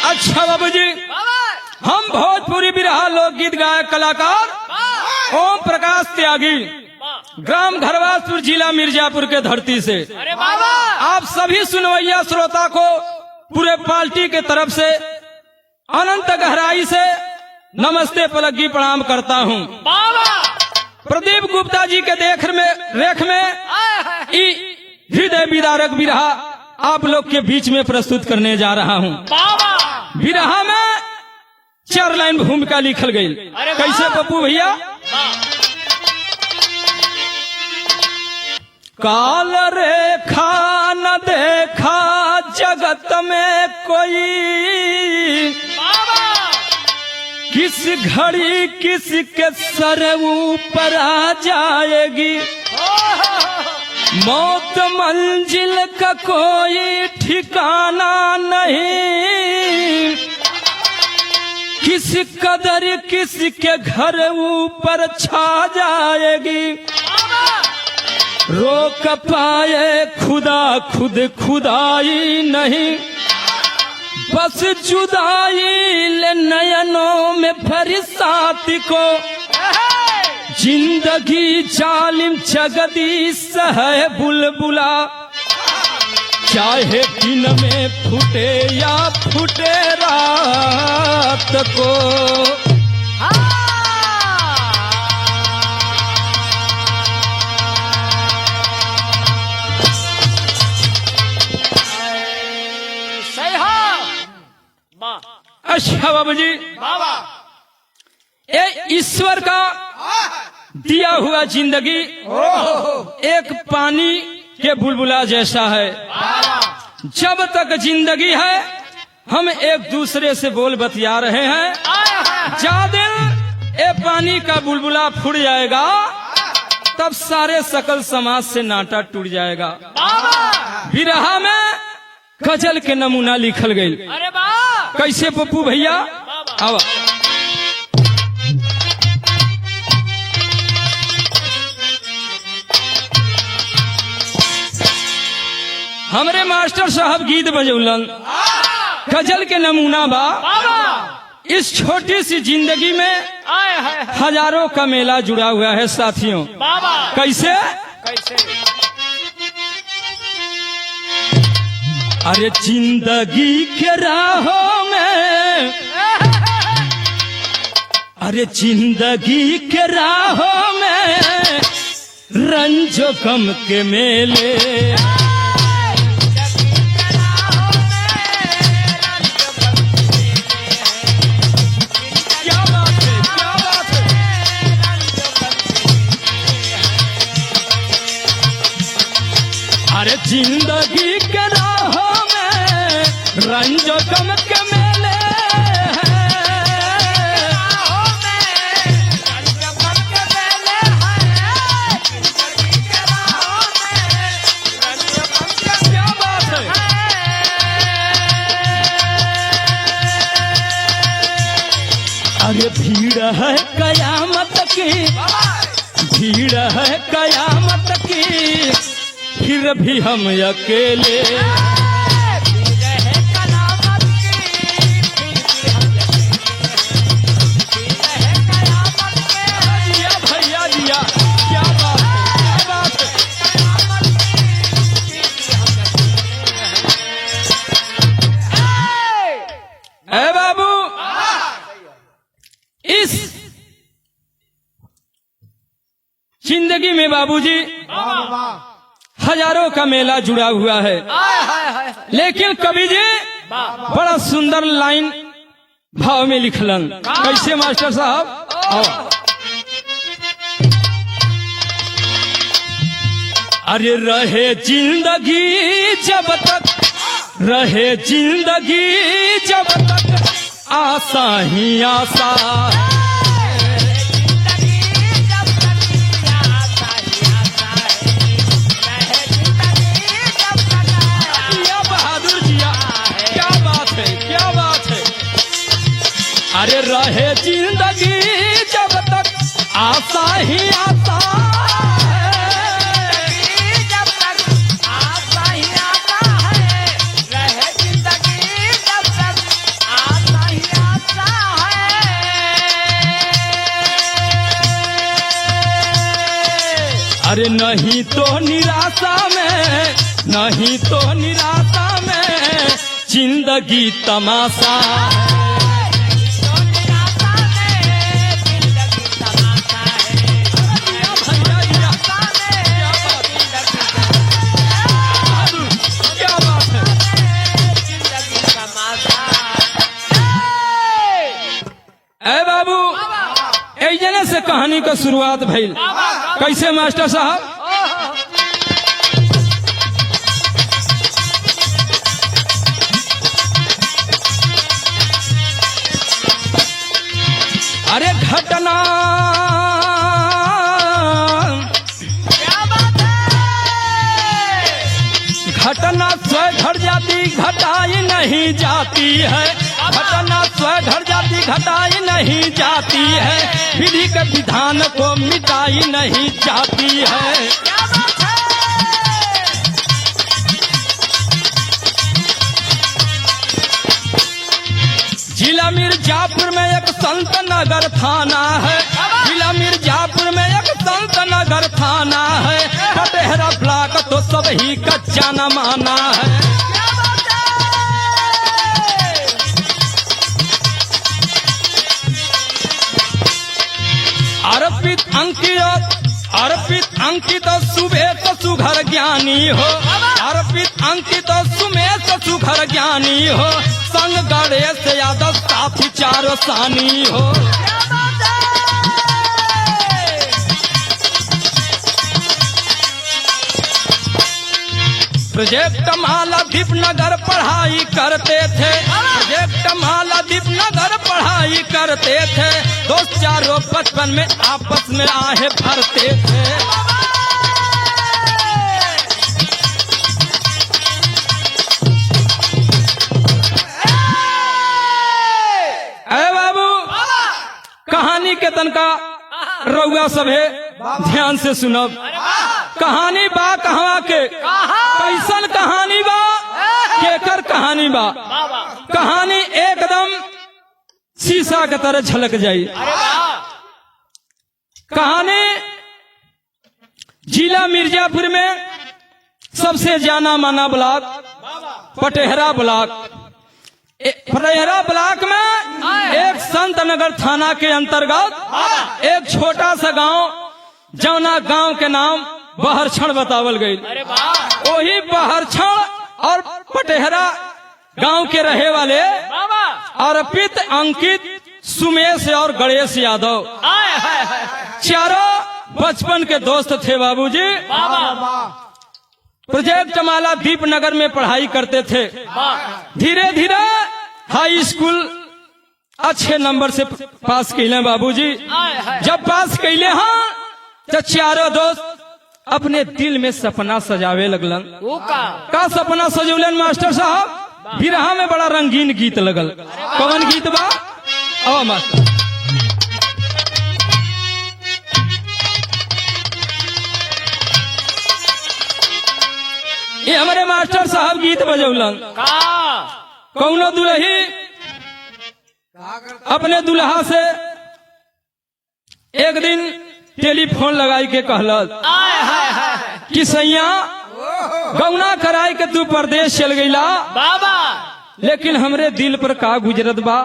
अच्छा बाबू जी, हम भोजपुरी बिरहा लोकगीत गायक कलाकार ओम प्रकाश त्यागी, ग्राम घरवासपुर, जिला मिर्जापुर के धरती से अरे बाबा आप सभी सुनवैया श्रोता को पूरे पार्टी के तरफ से अनंत गहराई से नमस्ते पलगी प्रणाम करता हूँ। बाबा प्रदीप गुप्ता जी के रेख में हृदय विदारक बिरहा आप लोग के बीच में प्रस्तुत करने जा रहा हूँ। बाबा बिरहा में 4 लाइन भूमिका लिखल गई। कैसे पप्पू भैया? काल रेखा न देखा जगत में कोई, किस घड़ी किसके सर ऊपर आ जाएगी। मौत मंजिल का कोई ठिकाना नहीं, किस कदर किसके घर ऊपर छा जाएगी। रोक पाए खुदा खुद खुदाई नहीं, बस जुदाई ले नयनों में बरसात को। जिंदगी जालिम जगदीश है बुलबुला, चाहे दिन में फूटे या फूटे रात को। अच्छा बाबू जी, बाबा ये ईश्वर का दिया हुआ जिंदगी एक पानी के बुलबुला जैसा है। जब तक जिंदगी है हम एक दूसरे से बोल बतिया रहे हैं, जादिल ये पानी का बुलबुला फूट जाएगा तब सारे सकल समाज से नाता टूट जाएगा। बिरहा में गजल के नमूना लिखल गई। अरे बाबा कैसे पप्पू भैया? आवा हमरे मास्टर साहब गीत बजौलन, गजल के नमूना बा। इस छोटी सी जिंदगी में हजारों का मेला जुड़ा हुआ है साथियों। बाबा कैसे? अरे जिंदगी के राहों में, अरे जिंदगी के राहों में रंजो गम के मेले। क्या बात है, क्या बात है। अरे जिंदगी के राहों में रंजो गम के मेले अरे भीड़ है कयामत की, भीड़ है कयामत की, फिर भी हम अकेले। दिया भैया दिया, क्या बात है, क्या बात है। ए बाबू, इस जिंदगी में बाबूजी हजारों का मेला जुड़ा हुआ है, लेकिन कवि जी बड़ा सुंदर लाइन भाव में लिखलन। कैसे मास्टर साहब? अरे रहे जिंदगी जब तक, रहे जिंदगी जब तक आशा ही आशा। बहादुर जिया, क्या बात है, क्या बात है। अरे रहे जिंदगी जब आशा ही आशा जब तक आशा ही आशा है, रहे जिंदगी जब तक आशा ही आशा है। अरे नहीं तो निराशा में, नहीं तो निराशा में जिंदगी तमाशा तो निराशा में जिंदगी तमाशा है, निराशा में जिंदगी क्या बात है। जिंदगी तमाशा ए बाबू, एक जने से कहानी का शुरुआत भइल। कैसे मास्टर साहब? अरे घटना क्या बात है। घटना स्वयं घट जाती घटाई नहीं जाती है, घटना स्वयं घट जाती घटाई नहीं जाती है, विधि के विधान को मिटाई नहीं जाती है। क्या बात है। जिला मिर्जापुर में एक संत नगर थाना है, जिला मिर्जापुर में एक संत नगर थाना है, पटेहरा ब्लॉक तो सब ही का जाना माना है। क्या बात है। अर्पित अंकित सुबेश सुघर ज्ञानी हो, अर्पित अंकित सुमेश सुघर ज्ञानी हो, संग गणेश यादव साथी चारो सानी हो। क्या बात है। प्रोजेक्ट मालादीप नगर पढ़ाई करते थे, प्रोजेक्ट मालादीप नगर पढ़ाई करते थे, दोस्त चारों बचपन में आपस में आहे भरते थे। ए बाबू, कहानी के तनका रउआ सभे ध्यान से सुनब। कहानी बा कहवा के, कैसन कहानी बा, केकर कहानी बा। कहानी एकदम शीशा के तरह झलक जाई। कहानी जिला मिर्जापुर में सबसे जाना माना block Patehra block. Patehra block में एक संत नगर थाना के अंतर्गत एक छोटा सा गांव, जौना गांव के नाम बहरछण बतावल गई। वही बहरछण और पटेहरा गांव के रहे वाले अर्पित अंकित सुमेश और गणेश यादव चारों बचपन के दोस्त थे बाबूजी। प्रोजेक्ट मालादीप नगर में पढ़ाई करते थे। धीरे धीरे हाई स्कूल अच्छे नंबर से पास कैले बाबूजी। जब पास कैले हाँ तो चारों दोस्त अपने दिल में सपना सजावे लगलन। का सपना सजौलन मास्टर साहब? बिरहा में बड़ा रंगीन गीत लगल। कौन गीत बा? ओ मास्टर, ये हमारे मास्टर साहब गीत बजौलन। कौनो दुल्ही अपने दुल्हा से एक दिन टेलीफोन लगाई के कहलत कि सैया गौना कराई के तू परदेश चल गईला, लेकिन हमरे दिल पर का गुजरत बा।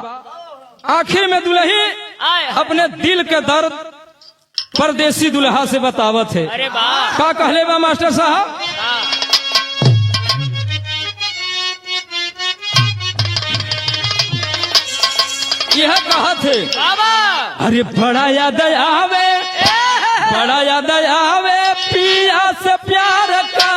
आखिर में दुल्ही अपने दिल के दर्द परदेसी दुल्हा से बतावत है। का कहले बा मास्टर साहब? यह कहा थे, अरे बड़ा याद आवे, बड़ा याद आवे पिया से प्यार का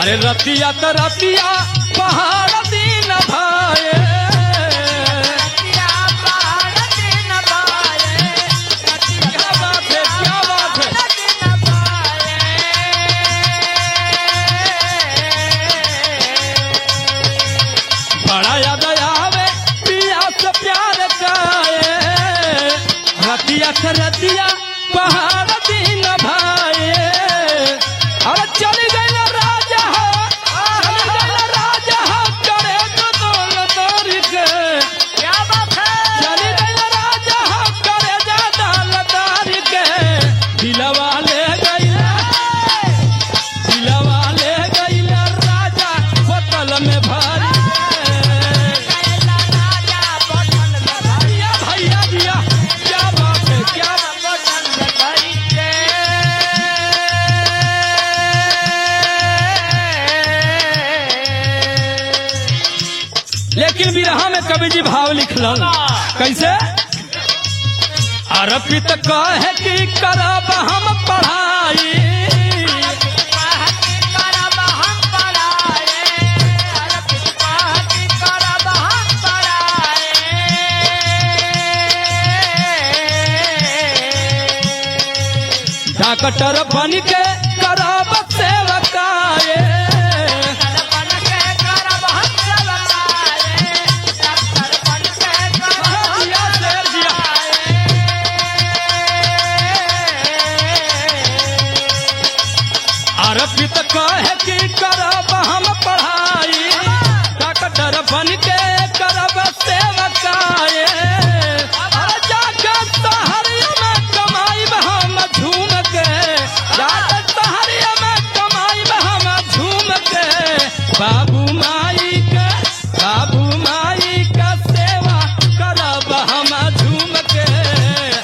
अरे रतिया त रतिया पहाड़ दिन भाए, रतिया पहाड़ दिन भाए, रतिया बात है रतिया के रतिया पहाड़ दिन भाए और चली गई राजा हो चली गई राजा हो करे तो दौलत के क्या बात है चली गई राजा हो करे जा दौलत के दिलवा ले गई राजा बोतल में भरी कैला राजा बोतल में भरी भैया दिया क्या बात है क्या बोतल में भरी के लेकिन बिरहा में कवि जी भाव लिखलन कैसे अर्पित कहे कि करब हम पढ़ाई कहती करब हम पराए अर्पित कहती करब हम पराए डॉक्टर बन के करब सेवकाए बन के करब हम सेवकाए डॉक्टर बन के करब हम दिया शेर दिया अर्पित कहे कि करब हम पढ़ाई डॉक्टर बन के करब सेवकाए और जाके शहरिया में कमाई हम झूम के जाके शहरिया में कमाई हम झूम के बाबू माई का सेवा करब हम झूम के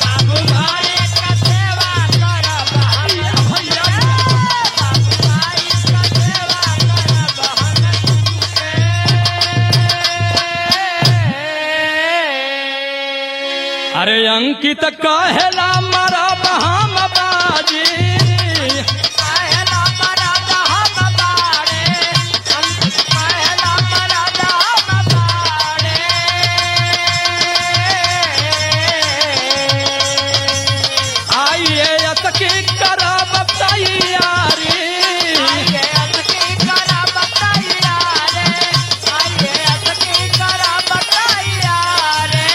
बाबू माई का सेवा करब हम भैया माई का सेवा करब हम अरे अंकित कहेला मरब हम बाजी पहला मरादा हम बाड़े अंकित पहला मरादा हम बाड़े आइए अतकी करब तैयारी आइए अतकी करब तैयारे आइए अतकी करब तैयारे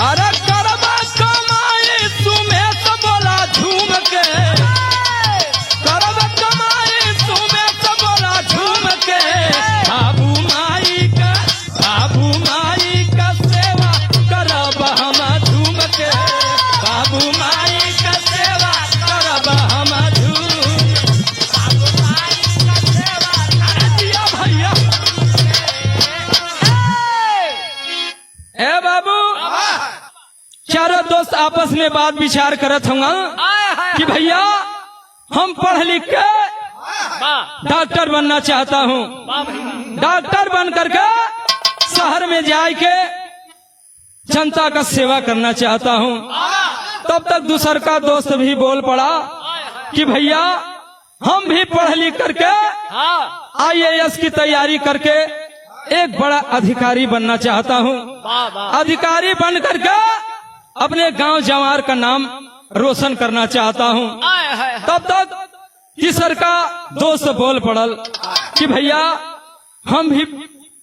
अरे करब कमाई सुमेश बोला झूम के करब कमाई सुमेश बोला झूम के बाबू माई का सेवा करब हम झूम के बाबू माई का सेवा करब हम झूम माई का सेवा दिया भैया ए बाबू चारों दोस्त आपस में बात विचार करत होंगे कि भैया हम पढ़ लिख के डॉक्टर बनना चाहता हूँ डॉक्टर बन करके शहर में जाए के जनता का सेवा करना चाहता हूँ तब तक दूसर का दोस्त भी बोल पड़ा कि भैया हम भी पढ़ लिख करके IAS की तैयारी करके एक बड़ा अधिकारी बनना चाहता हूँ अधिकारी बन करके अपने गांव जवार का नाम रोशन करना चाहता हूँ तब तक तीसर का दोस्त बोल पड़ल कि भैया हम भी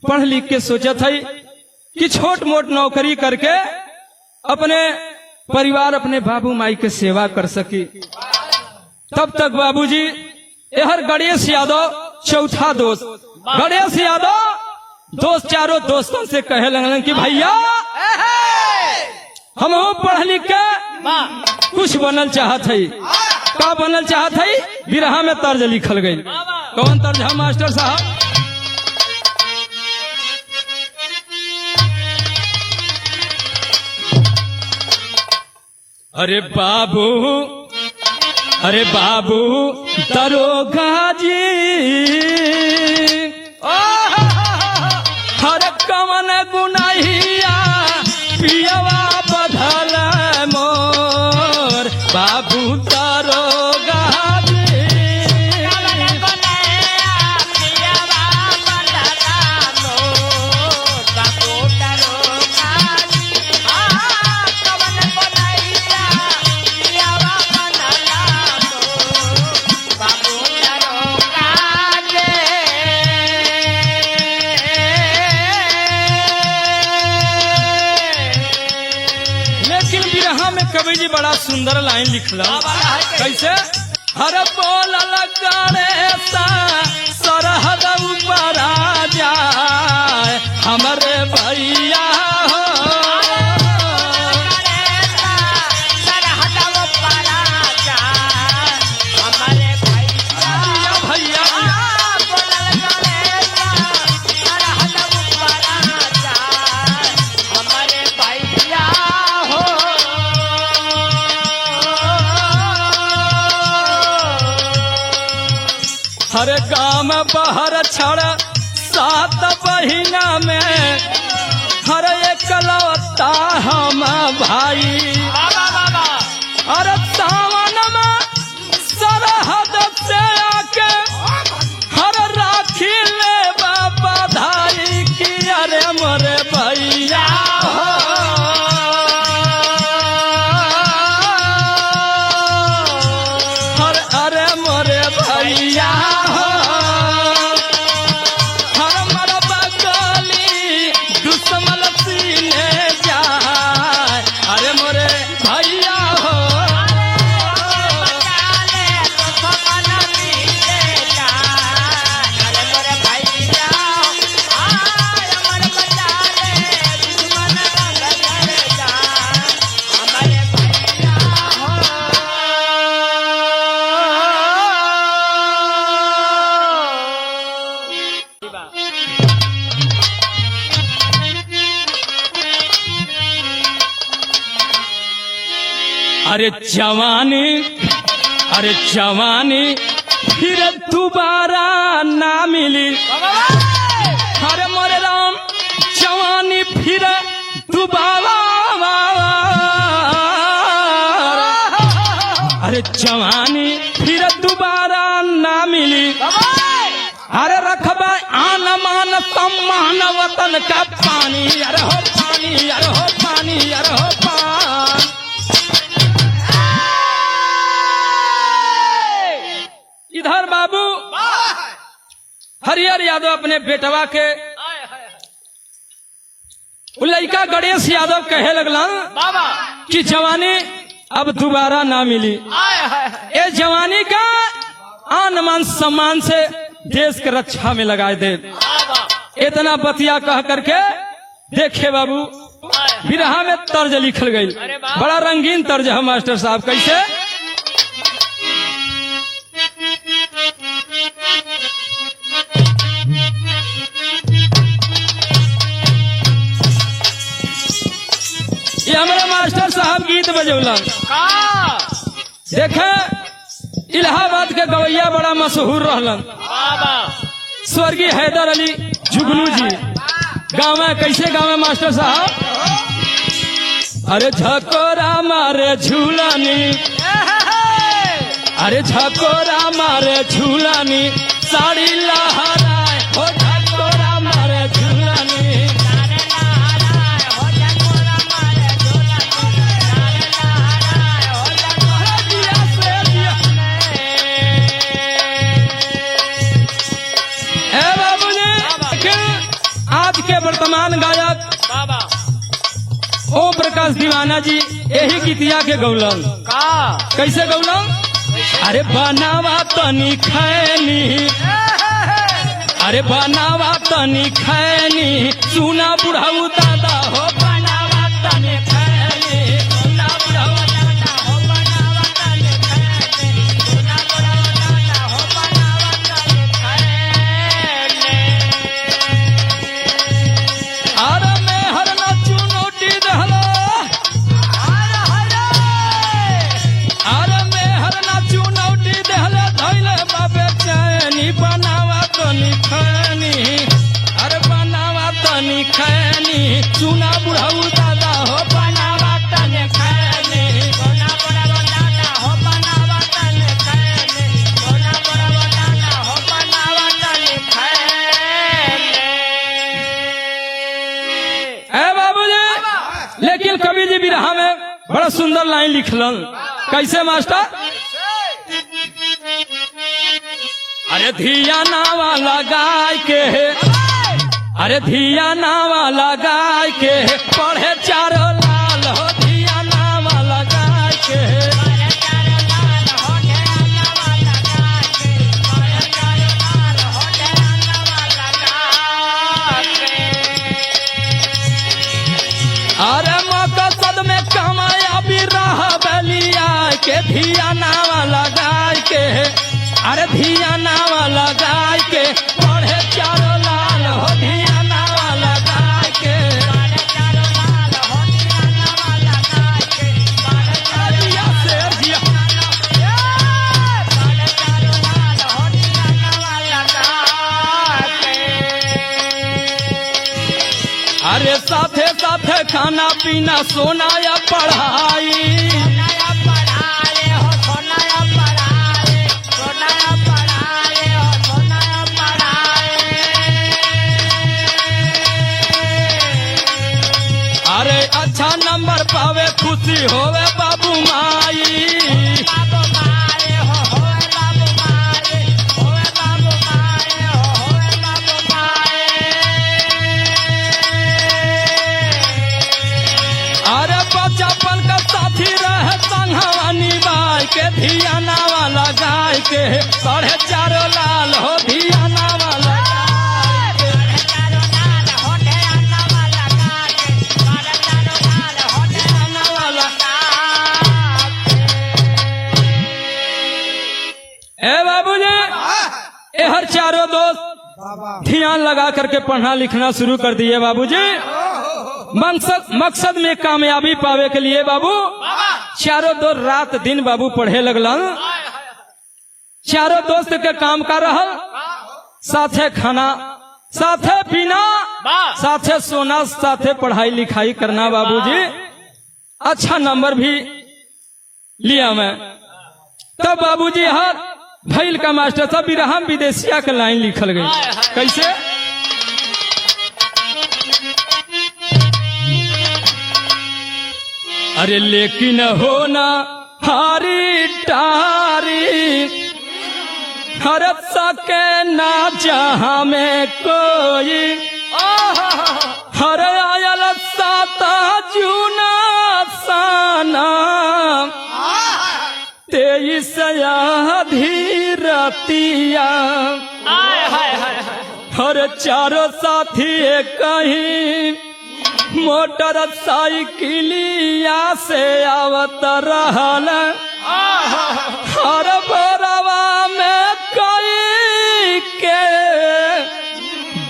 पढ़ लिख के सोचत है कि छोट मोट नौकरी करके अपने परिवार अपने बाबू माई के सेवा कर सकी तब तक बाबूजी यहर गणेश यादव चौथा दोस्त गणेश यादव दोस्त चारों दोस्तों से कहे लगलन कि भैया हम पढ़ लिख के कुछ बनल चाहत है का बनल चाहत है बिरहा में तर्ज लिखल गई कौन तर्ज है मास्टर साहब अरे बाबू दरोगा जी हर कवन गुनाहिया पियवा बधल मोर बाबू दरोगा जी कवि जी बड़ा सुंदर लाइन लिखला कैसे हर बोल गणेशा सरहद ऊपर आ जाए हमारे भैया हो हर गाँव बाहर छड़ 7 महीना में हर एकलौता हम भाई अरे सावन में सरहद से आके हर राखी ले बाबा धाई की अरे मोरे भैया हर अरे मोरे भैया अरे जवानी फिर दोबारा ना मिली अरे मोरे राम जवानी फिर दोबारा अरे जवानी फिर दोबारा ना मिली अरे रखबा आन मान सम्मान वतन का पानी अरे हो पानी अरे हो पानी अरे हो पानी इधर बाबू हरिहर यादव अपने बेटवा के लड़का गणेश यादव कहे लगला कि जवानी अब दोबारा ना मिली ये जवानी का आन मान सम्मान से देश के रक्षा में लगा दे इतना बतिया कह करके देखे बाबू बिरहा में तर्ज लिखल गई बड़ा रंगीन तर्ज है मास्टर साहब कैसे ये हमारे मास्टर साहब गीत बजौलन देखे इलाहाबाद के गवैया बड़ा मशहूर रहलन स्वर्गीय हैदर अली जुगनू जी गाँव में कैसे गाँव में मास्टर साहब अरे झकोरा मारे झूलानी अरे झकोरा मारे झूलानी साड़ी लहराए हो झकोरा मारे झूलानी आज के वर्तमान गायक ओम प्रकाश दीवाना जी यही गीतिया के गौलन कैसे गौलन अरे बनावा तनी खैनी अरे बनावा तनी खैनी सुना बुढ़ाऊ दादा हो बनावा तनी खैनी सुना बुढ़ाऊ दादा हो बनावा तनी खैनी सुना बुढ़ाऊ दादा हो बनावा तनी खैनी अरे मैं हर ना चुनौती दहला अरे मैं हर ना चुनौती दहला धैले बाबे चैनी बनावा तनी खैनी अरे बनावा तनी खैनी सुना बुढ़ाऊ दादा हो बनावा तनी खैनी सोना बुढ़ाऊ दादा हो बनावा तनी खैनी सोना बुढ़ाऊ दादा हो बनावा तनी खैनी ए बाबूजी लेकिन कवि जी बिरहा में बड़ा सुंदर लाइन लिखलन कैसे मास्टर अरे धिया नावा लगाय के अरे धिया नावा लगाय के पढ़े चारो लाल हो धिया नावा लगाय अरे मकसद में कामयाबी रहा बलिया के धिया नावा लगाए के, अरे धिया नावा लगाए के पढ़े चारों लाल हो धिया नावा लगाए के। जिया से जिया। अरे साथे साथे खाना पीना सोना या पढ़ाई, अरे अच्छा नंबर पावे खुशी होवे बाबू माई। अरे बचपन का साथी रहे संगवानी बाई के धिया नावा लगाए के पढ़े चारों लाल हो धिया नावा लगाए के। धिया नावा ए बाबूजी, ए हर चारों दोस्त ध्यान लगा करके पढ़ना लिखना शुरू कर दिए बाबूजी। मकसद में कामयाबी पावे के लिए बाबू चारों दोस्त रात दिन बाबू पढ़े लगलन। चारों दोस्त के काम का रहल, साथे खाना, साथे पीना, साथे सोना, साथे पढ़ाई लिखाई करना बाबूजी। अच्छा नंबर भी लिया मैं। तब बाबूजी हर भैल का मास्टर साहब बिरहम विदेशिया के लाइन लिखल गई। कैसे? अरे लेकिन होना हारी टारी हर सके ना जहां में कोई, हर आयल साता जूना साना 23 धीरतिया, हर चारों साथी कहीं मोटर साइकिलिया से आवत रहल, हर बरवा में कई के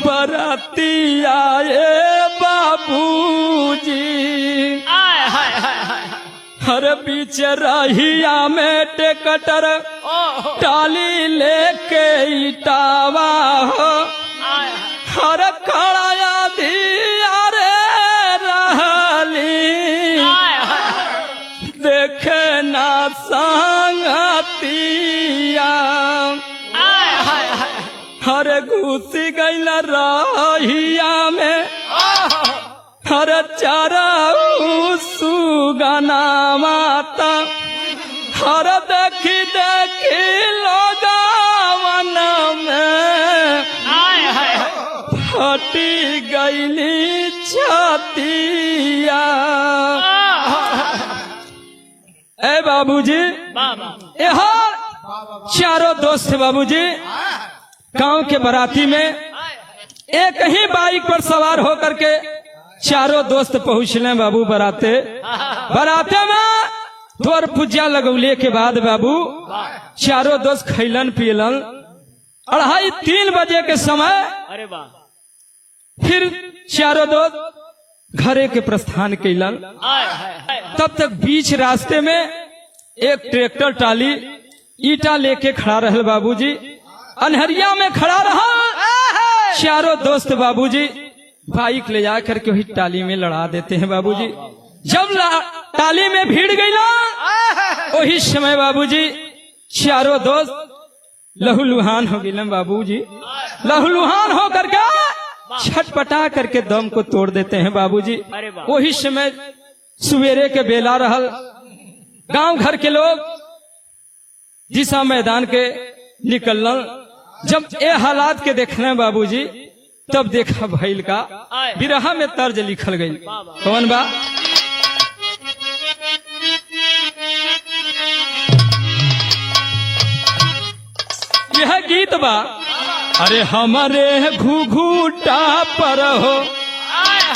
बरतिया बाबूजी। हर बीच रहिया में टेकटर टाली लेके इटावा हो, हर खड़ा धिया रे रहली देखे ना संगतिया, हर घुसी गईल रहिया में हर चारा सुगना माता, हर देखी देखी लोगावन में फटी गईली छतिया। ए बाबूजी, यहाँ चारों दोस्त बाबूजी गांव के बराती में एक ही बाइक पर सवार होकर के चारों दोस्त पहुंचले बाबू बराते। बराते में द्वार पूजा लगौले के बाद बाबू चारों दोस्त खैलन पियलन। 2:30-3 बजे के समय अरे वाह, फिर चारों दोस्त घरे के प्रस्थान कैलन। तब तक बीच रास्ते में एक ट्रैक्टर टाली ईटा लेके खड़ा रहल बाबूजी, अनहरिया में खड़ा रहा। चारों दोस्त बाबूजी बाइक ले जा करके वही टाली में लड़ा देते हैं बाबूजी। जब टाली में भीड़ गई ना, वही समय बाबूजी चारों दोस्त लहूलुहान हो गए बाबूजी। लहूलुहान हो करके छटपटा करके दम को तोड़ देते हैं बाबूजी। वही समय सवेरे के बेला रहल, गांव घर के लोग जिसा मैदान के निकलन। जब ये हालात के देखने बाबूजी, तब देखा भैल का बिरहा में तर्ज लिखल गई। कौन बा? यह गीत बा, अरे हमारे घुघुटा पर हो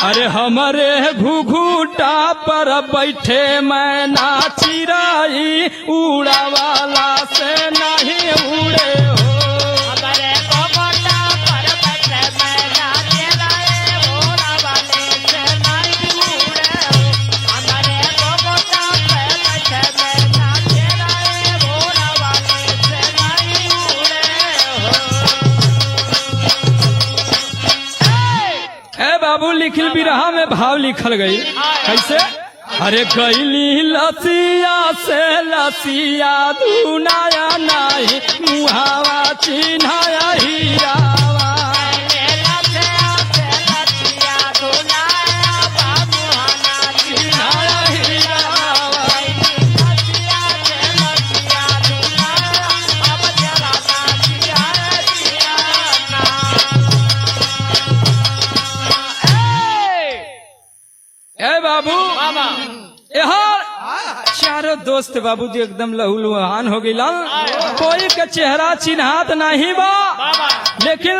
अरे हमारे घुघुटा पर बैठे मैना चिराई उड़ावाला से नहीं उड़े हो। हमारे गोगोटा पर बैठे मैना चिराए उड़ावाले से नहीं उड़े हो। हमारे गोगोटा पर बैठे मैना चिराए उड़ावाले से नहीं उड़े हो। ए बाबू लिखिल बिरहा में भाव लिखल गई कैसे? अरे गईली लसिया से लसिया धुनाया नहीं मुहावा चिन्हाया हीरावा। चिन्हाया हीरावा। ए बाबू यहाँ चारों दोस्त बाबूजी एकदम लहूलुहान हो गई। कोई के चेहरा चिन्हात नहीं बा, लेकिन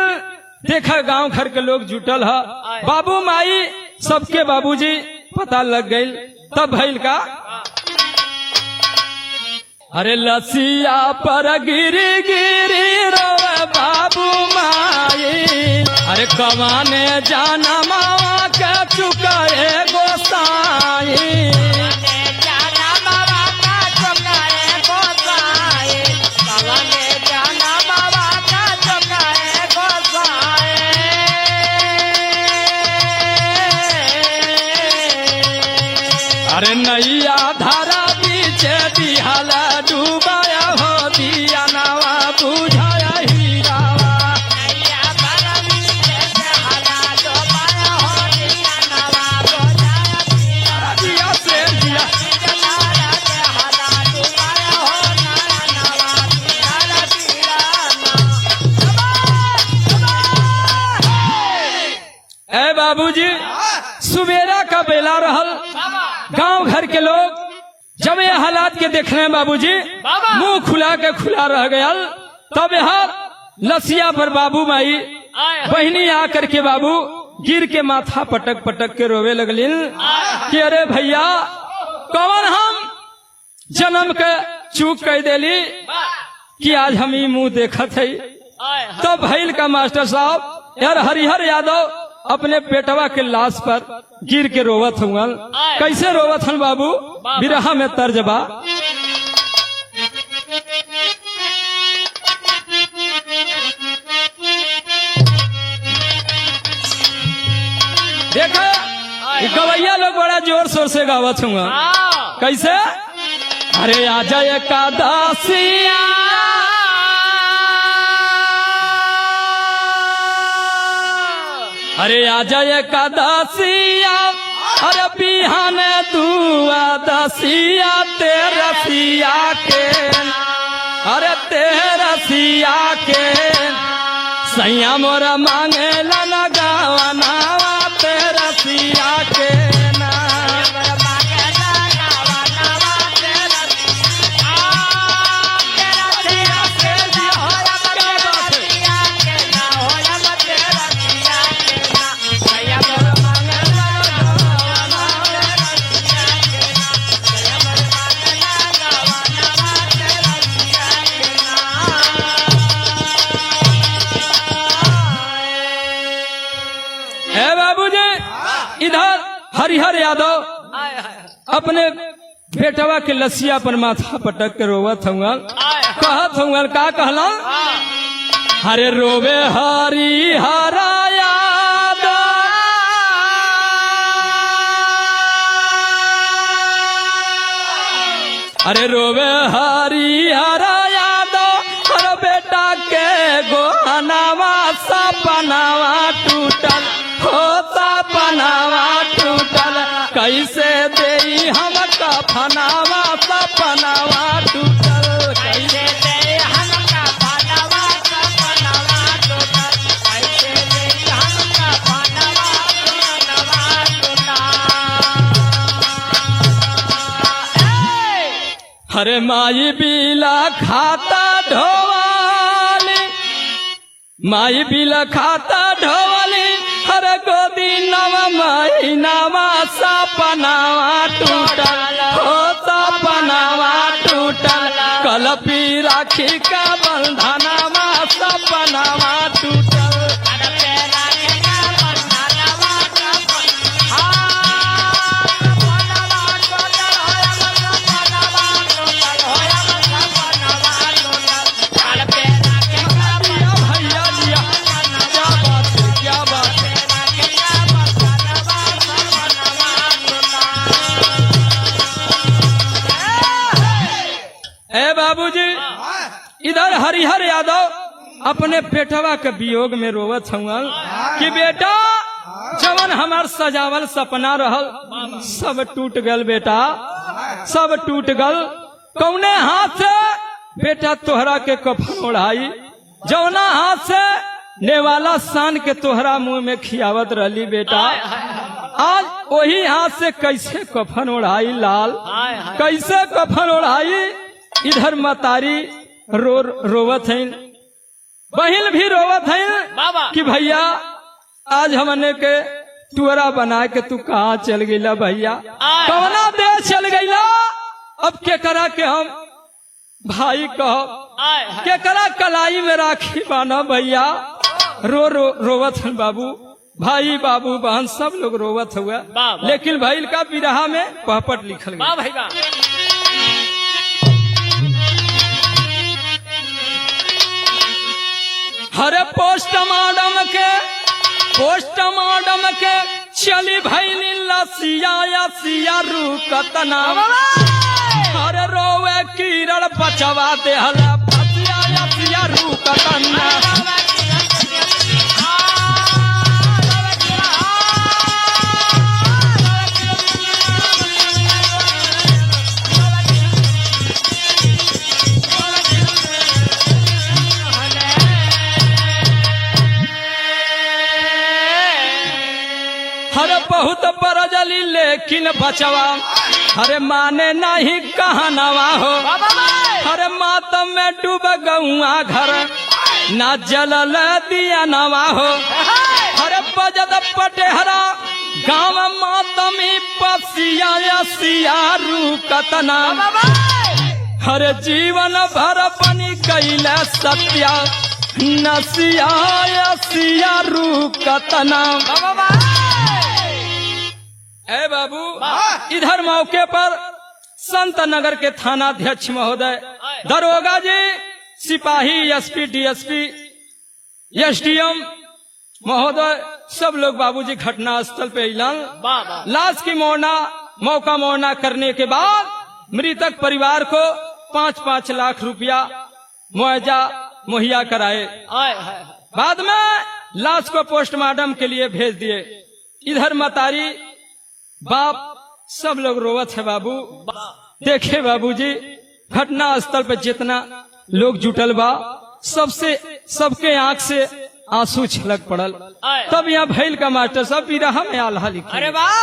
देखा गांव घर के लोग जुटल है। बाबू माई सबके बाबूजी पता लग गई। तब भइल का अरे लसिया पर गिरी गिरी रोवे बाबू माई। अरे कमाने जाना मावा के चुकाए गोसाई। अरे नैया धारा पीछे दिहाला डूबाया हो दिया नवा बुझाया हीरावा। दिया से दिया ए बाबूजी सुबेरा का बेला रहल। गांव घर के लोग जब ये हालात के देख रहे हैं बाबूजी मुंह खुला के खुला रह गया। तब यहाँ लसिया पर बाबू माई बहनी आकर के बाबू गिर के माथा पटक पटक के रोवे लगलिन कि अरे भैया कौन हम जन्म के चूक कह देली कि आज हम ही मुंह देखत है। तब भैल का मास्टर साहब यार हरिहर यादव अपने पेटवा के लाश पर गिर के रोवत हुआ। कैसे रोवत हन बाबू? बिरहा में तर्जबा देखो गवैया लोग बड़ा जोर शोर से गावत हुआ। कैसे? अरे आजा एकादशिया अरे आजा एकादशिया अरे बिहान दुआदशिया तेरसिया के अरे तेरसिया के सैया मोरा मांगे ला गावनावा तेरसिया के ना। इधर हरिहर यादव अपने बेटवा के लसिया पर माथा पटक के रोवत हुआ। कहत हुआ का कहला? हरे रोवे हरिहरा यादव अरे रोवे हरिहरा यादव अरे बेटा के गोहनावा सपनावा टूटल होता पनावा टूटल कैसे देई हम कफनावा सपनावा टूटल कैसे देई हम कफनावा सपनावा टूटल कैसे देई हम कफनावा टूटल। हरे माई बिला खाता ढोवाली माई बिला खाता ढोवाली हरे गोदी नव महीनावा सपनावा टूटल हो सपनावा टूटल कलपी राखी का बंधनवा सपनावा टूटल भैया दिया क्या बात है क्या बात है ए बाबूजी इधर हरिहर यादव अपने बेटवा के वियोग में रोवत हुआ कि बेटा जवन हमार सजावल सपना रहल सब टूट गल बेटा सब टूट गल कौने हाथ से बेटा तोहरा के कफन ओढ़ाई जौना हाथ से नेवाला सान के तोहरा मुंह में खियावत रहली बेटा आज वही हाथ से कैसे कफन ओढ़ाई लाल कैसे कफन ओढ़ाई इधर मतारी रोवत है बहिन भी रोवत है कि भैया आज हमने के टुअरा बना के तू कहाँ चल गईला भैया कौना देश चल गईला अब के करा के हम भाई कहो के करा कलाई में राखी बाना भैया रोवत है बाबू भाई बाबू बहन सब लोग रोवत हुआ लेकिन भाई का बिरहा में पहपट लिखल गया हरे पोस्टमार्टम के चली भैली लसिया या सिया रूकतना हरे रोवे कीरण बचवा दे हला फसिया या सिया रूकतना हरे बहुत बरजली लेकिन बचवा हरे माने नहीं कहनावा हो हरे मातम में डूब गौआ घर ना जलल दिया नवा हो हरे बजद पटेहरा गाँव मातमी पसिया या सिया रूकतना हरे जीवन भर बनी कैला सत्या नसिया या सिया रूकतना ए बाबू इधर मौके पर संत नगर के थानाध्यक्ष महोदय दरोगा जी सिपाही एसपी डीएसपी एसडीएम महोदय सब लोग बाबूजी घटना स्थल पे ऐलान लाश की मौका मोड़ना करने के बाद मृतक परिवार को 5-5 लाख रुपया मुआवजा मुहैया कराए बाद में लाश को पोस्टमार्टम के लिए भेज दिए इधर मतारी बाप सब लोग रोवत है बाबू देखे बाबूजी घटना स्थल पे जितना लोग जुटल बा सबके आंख से आंसू छलक पड़ल तब यहाँ भैल का मास्टर साहब बिरहा में आल्हा लिखा अरे वाह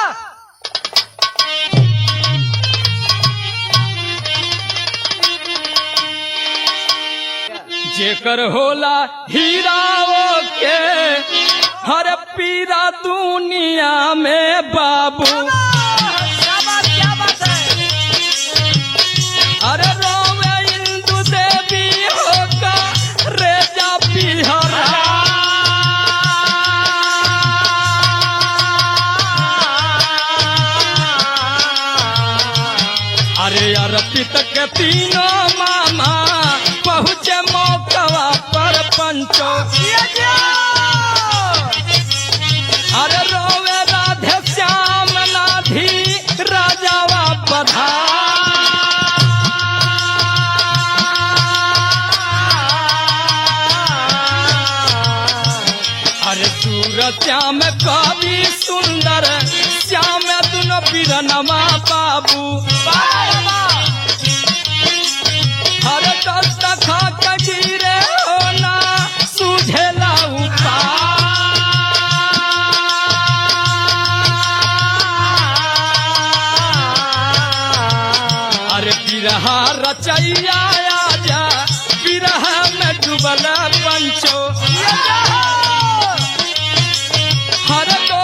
जेकर होला हीराओ के हर पीरा दुनिया में बाबू क्या बात है अरे रोवे इंदु देवी होगा रेजा पिहरा अरे अर्पित के तीनों मामा पहुँचे मौकवा पर पंचो अरे रोवे राधे श्याम नाधी राजावा बधा अरे सूरज श्याम कवि सुंदर श्याम दुनो बिरनमा बाबू अरे दस्त खा के गिरे होना सुझेला बिरहा रचैया आजा बिरहा में डूबल पंचो हर दो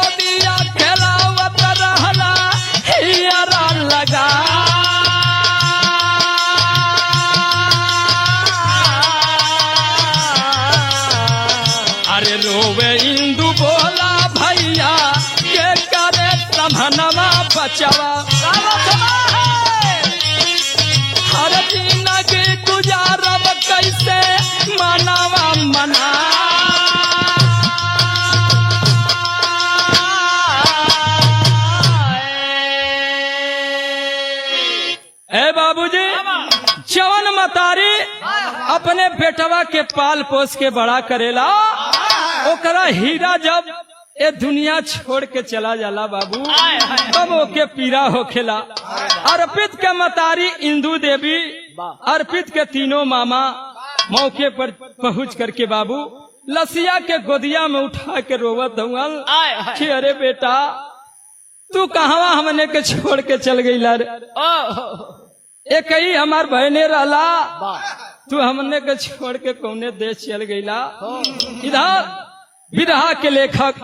लगा। अरे रोवे इंदु बोला भैया के करे समनवा बचवा। हर जिंदगी गुजारब कैसे मनावा मना। ए बाबूजी जवन मतारी अपने बेटवा के पाल पोस के बड़ा करेला ओकरा हीरा जब ए दुनिया छोड़ के चला जाला बाबू तब ओके पीरा होखेला। अर्पित के मतारी इंदू देवी अर्पित के तीनों मामा मौके पर पहुंच करके बाबू लसिया के गोदिया में उठा के रोवत हुआ कि अरे बेटा तू कहवा हमने के छोड़ के चल गई लर। एक ही हमार बहने रहला तू हमने के छोड़ के कौने देश चल गईला। इधर विरहा के लेखक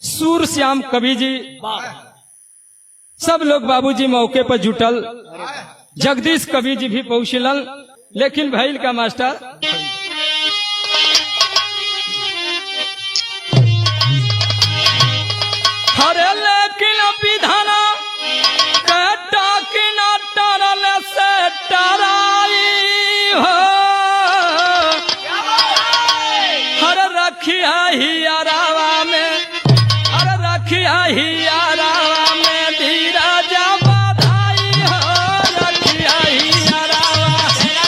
सूर श्याम कवि जी सब लोग बाबूजी मौके पर जुटल। जगदीश कवि जी भी पहुंचलन लेकिन भैल का मास्टर हरे लेकिन विधाना से टराई हो। हर रखिया ही अरावा में हर रखिया ही अरावा में धीरज बधाई हो। रखिया ही अरावा क्या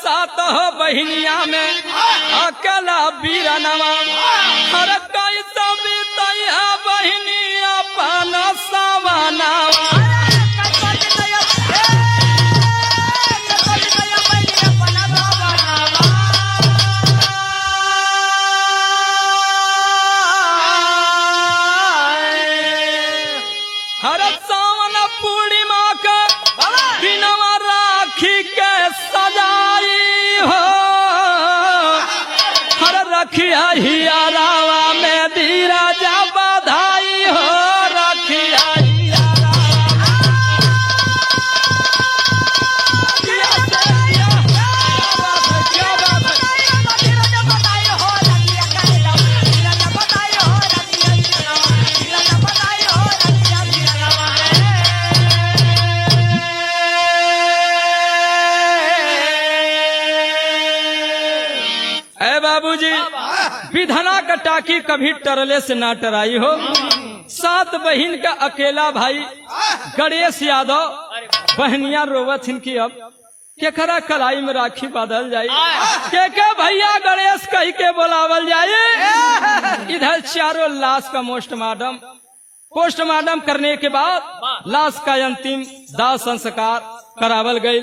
बात है बहिनिया में अकेला बीरनवा। हर कैसा बीतैया बहिनिया पाना सवानावा। हर सावन पूर्णिमा का दिनवा राखी के सजाई हो। हर रखिया ही अरावा में धीरज बधाई हो। रखिया ही बाबूजी विधना का टाकी कभी टरले से ना टराई हो। 7 बहिन का अकेला भाई गणेश यादव बहनिया रोवत इनकी अब केकरा कलाई में राखी बांधल जाये के भैया गणेश कही के बोलावल जाये। इधर चारों लाश का पोस्टमार्टम करने के बाद लाश का अंतिम दाह संस्कार करावल गई।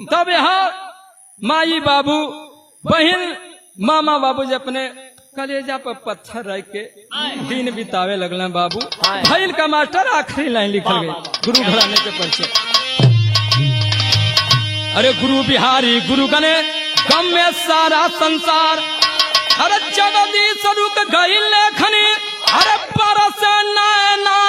तब यहाँ माई बाबू बहन मामा बाबू जी अपने कलेजा पर पत्थर रख के दिन बितावे लगल। बाबू भैल का मास्टर आखिरी लाइन लिखल गई गुरु घराने के परिचय। अरे गुरु बिहारी गुरु गने गम में सारा संसार। अरे जगदीश रुक गई लेखनी अरे परस नैना